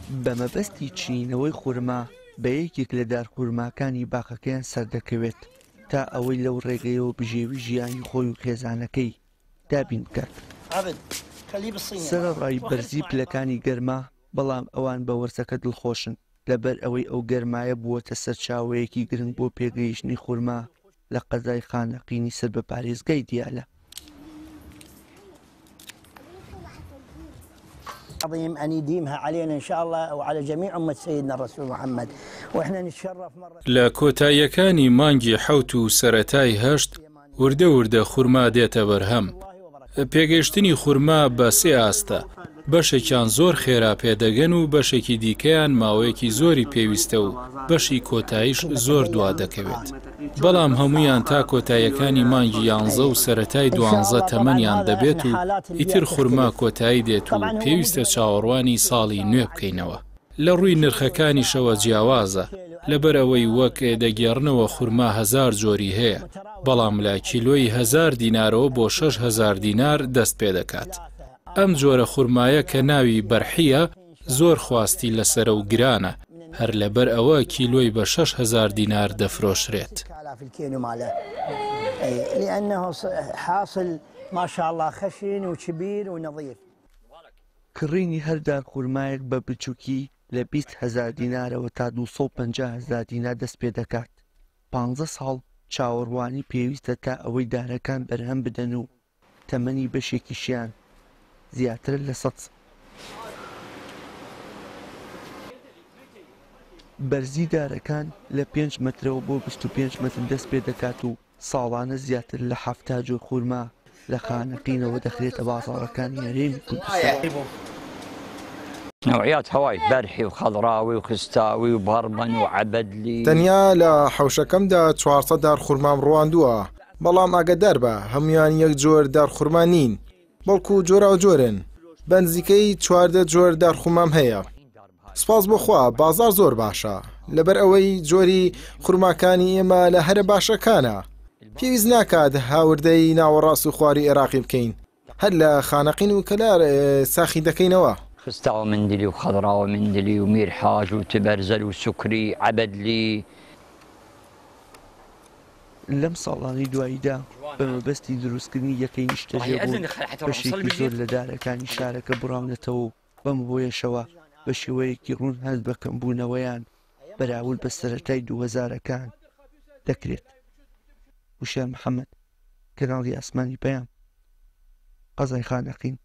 بە مەبەستی چینەوەی خورما بە یەکێک لە دارخورماکانی باخەکەیان سەردەکەوێت تا ئەوەی لەو ڕێگەیەوە بژێوی ژیانی خۆی و خێزانەکەی دابین بکات. سەرەڕای بەرزی پلەکانی گەرما، بەڵام ئەوان بە وەرزەکە دڵخۆشن لەبەر ئەوەی ئەو گەرمایە بووەتە سەرچاوەیەکی گرنگ بۆ پێگەیشتنی خورما لە قەزای خانەقینی سەر بە پارێزگای دیالە. عظيم أن يديمها علينا إن شاء الله وعلى جميع أمة سيدنا الرسول محمد وإحنا نتشرف مرة. لە کۆتاییەکانی مانگی حەوت و سەرەتای هەشت وردە وردە خورما دێتە بەرهەم. پێگەیشتنی خورما بە سێ ئاستە، بەشێکیان زۆر خێرا پێدەگەن و بەشێکی دیکەیان ماوەیەکی زۆری پێویستە و بەشی کۆتاییش زۆر دوا دەکەوێت. بەڵام هەمویان تا کۆتاییەکانی مانگی 11 و سەرەتای 12 تەمەنیان دەبێت و ئیتر خورما کۆتایی دێت و پێویستە چاوەڕوانی ساڵی نوێ بکەینەوە. لە ڕووی نرخەکانیشەوە جیاوازە، لەبەر ئەوەی وەک دەگێڕنەوە خورما 1000 جۆری هەیە، بەڵام لە کیلۆی 1000 دینارەوە بۆ 6000 دینار دەست پێ دەکات. ئەم جۆرە خورمایە کە ناوی بەرحیە زۆر خواستی لەسرە و گرانە، هەر لەبەر ئەوە کیلۆی بە 6000 دینار دەفرۆشرێت. کڕینی هەردار خورمایەک بە بچووکی لە 20,000 دینارەوە تا 250,000 دینار دەست پێ دەکات. 15 ساڵ چاوەڕوانی پێویستە تا ئەوەی دارەکان بەرهەم بدەن و تەمەنی بەشێکیشیان زیاتر لە 100. بەرزی دارەکان لە 5 مەترەوە بۆ 25 مەتر دەست پێ دەکات و ساڵانە زیاتر لە 70 جۆر خورما لە خانەقینەوە دەخرێتە بازاڕەکانی هەرێمی کوردستان. نوعيات هواي برحي وخضراوي وخستاوي وبرمن وعبدلي. تەنیا لە حەوشەکەمدا 400 دارخورمام ڕواندووە، بەڵام ئاگادار بە هەمویان یەک جۆر دارخورما نین، بەڵکو جۆرا و جۆرن. بەنزیکەی 14 جۆر دارخورمام هەیە. سپاس بۆخوا بازار زۆر باشە، لەبەر ئەوەی جۆری خورماکانی ئێمە لە هەرە باشەکانە. پێویست ناکات هاوردەی ناوەڕاست و خواری عێراقی بکەین، هەر لە خانەقین و کەلار ساخی دەکەینەوە. خستاوي مندلي وخضراوي مندلي وميرحاج وتبرزل وسكري عبدلي. لەم ساڵانی دواییدا بە مەبەستی دروستکردنی یەکەی نیشتەجێ بوو بەشێکی زۆر لە دارەکانی شارەکە بڕاونەتەوە بەم بۆیەشەوە بە شێوەیەکی ڕوون هەست بە کەمبوونەوەیان بەراورد بە سەرەتای 2000ەکان دەکرێت. وشێر محەممەد، کەناڵی ئاسمانی پەیام، قەزای خانەقین.